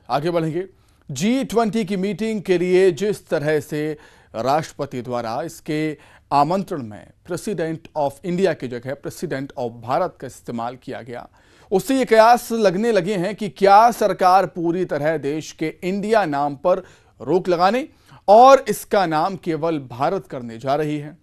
आगे बढ़ेंगे। G20 की मीटिंग के लिए जिस तरह से राष्ट्रपति द्वारा इसके आमंत्रण में प्रेसिडेंट ऑफ इंडिया की जगह प्रेसिडेंट ऑफ भारत का इस्तेमाल किया गया, उससे ये कयास लगने लगे हैं कि क्या सरकार पूरी तरह देश के इंडिया नाम पर रोक लगाने और इसका नाम केवल भारत करने जा रही है।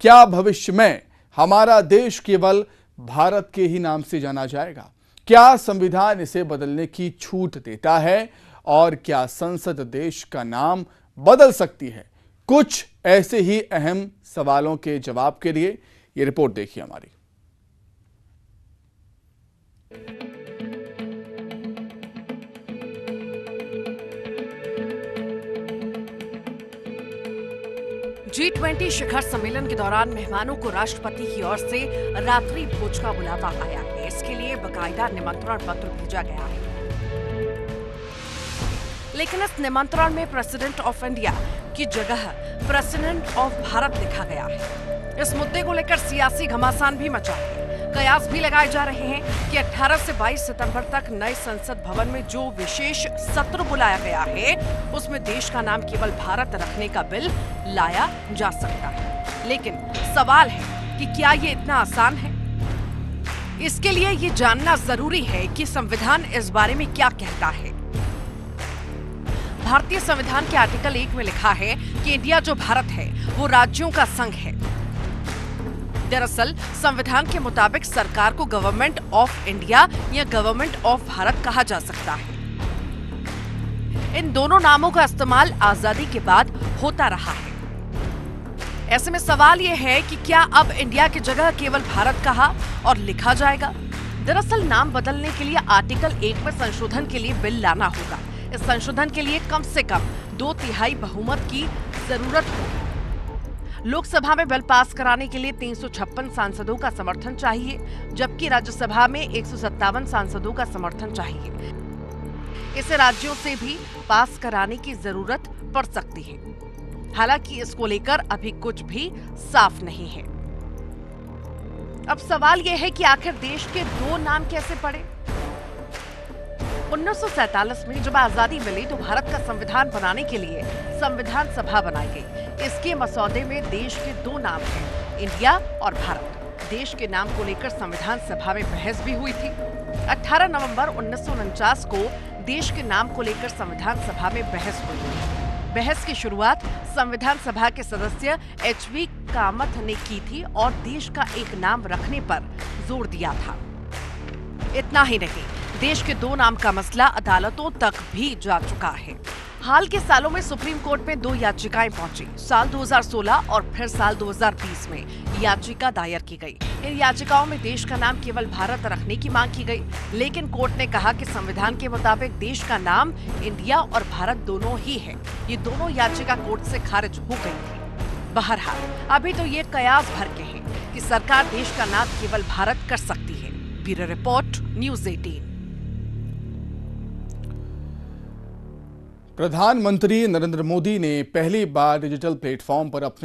क्या भविष्य में हमारा देश केवल भारत के ही नाम से जाना जाएगा? क्या संविधान इसे बदलने की छूट देता है और क्या संसद देश का नाम बदल सकती है? कुछ ऐसे ही अहम सवालों के जवाब के लिए ये रिपोर्ट देखिए हमारी। G20 शिखर सम्मेलन के दौरान मेहमानों को राष्ट्रपति की ओर से रात्रि भोज का बुलावा आया है। इसके लिए बाकायदा निमंत्रण पत्र भेजा गया है, लेकिन इस निमंत्रण में प्रेसिडेंट ऑफ इंडिया की जगह प्रेसिडेंट ऑफ भारत लिखा गया है। इस मुद्दे को लेकर सियासी घमासान भी मचा है। कयास भी लगाए जा रहे हैं कि 18 से 22 सितंबर तक नए संसद भवन में जो विशेष सत्र बुलाया गया है, उसमें देश का नाम केवल भारत रखने का बिल लाया जा सकता है। लेकिन सवाल है कि क्या ये इतना आसान है? इसके लिए ये जानना जरूरी है कि संविधान इस बारे में क्या कहता है। भारतीय संविधान के आर्टिकल 1 में लिखा है कि इंडिया जो भारत है वो राज्यों का संघ है। दरअसल संविधान के मुताबिक सरकार को गवर्नमेंट ऑफ इंडिया या गवर्नमेंट ऑफ भारत कहा जा सकता है। इन दोनों नामों का इस्तेमाल आजादी के बाद होता रहा है। ऐसे में सवाल यह है कि क्या अब इंडिया की जगह केवल भारत कहा और लिखा जाएगा? दरअसल नाम बदलने के लिए आर्टिकल 1 में संशोधन के लिए बिल लाना होगा। इस संशोधन के लिए कम से कम 2/3 बहुमत की जरूरत होगी। लोकसभा में बिल पास कराने के लिए 356 सांसदों का समर्थन चाहिए, जबकि राज्यसभा में 157 सांसदों का समर्थन चाहिए। इसे राज्यों से भी पास कराने की जरूरत पड़ सकती है। हालांकि इसको लेकर अभी कुछ भी साफ नहीं है। अब सवाल यह है कि आखिर देश के दो नाम कैसे पड़े? 1947 में जब आजादी मिली तो भारत का संविधान बनाने के लिए संविधान सभा बनाई गई। इसके मसौदे में देश के दो नाम हैं, इंडिया और भारत। देश के नाम को लेकर संविधान सभा में बहस भी हुई थी। 18 नवंबर 1949 को देश के नाम को लेकर संविधान सभा में बहस हुई। बहस की शुरुआत संविधान सभा के सदस्य HV कामथ ने की थी और देश का एक नाम रखने पर जोर दिया था। इतना ही नहीं, देश के दो नाम का मसला अदालतों तक भी जा चुका है। हाल के सालों में सुप्रीम कोर्ट में 2 याचिकाएं पहुंची। साल 2016 और फिर साल 2020 में याचिका दायर की गई। इन याचिकाओं में देश का नाम केवल भारत रखने की मांग की गई, लेकिन कोर्ट ने कहा कि संविधान के मुताबिक देश का नाम इंडिया और भारत दोनों ही है। ये दोनों याचिका कोर्ट से खारिज हो गई थी। बहरहाल अभी तो ये कयास भर के हैं कि सरकार देश का नाम केवल भारत कर सकती है। Bureau report, news 18। प्रधानमंत्री नरेंद्र मोदी ने पहली बार डिजिटल प्लेटफॉर्म पर अपना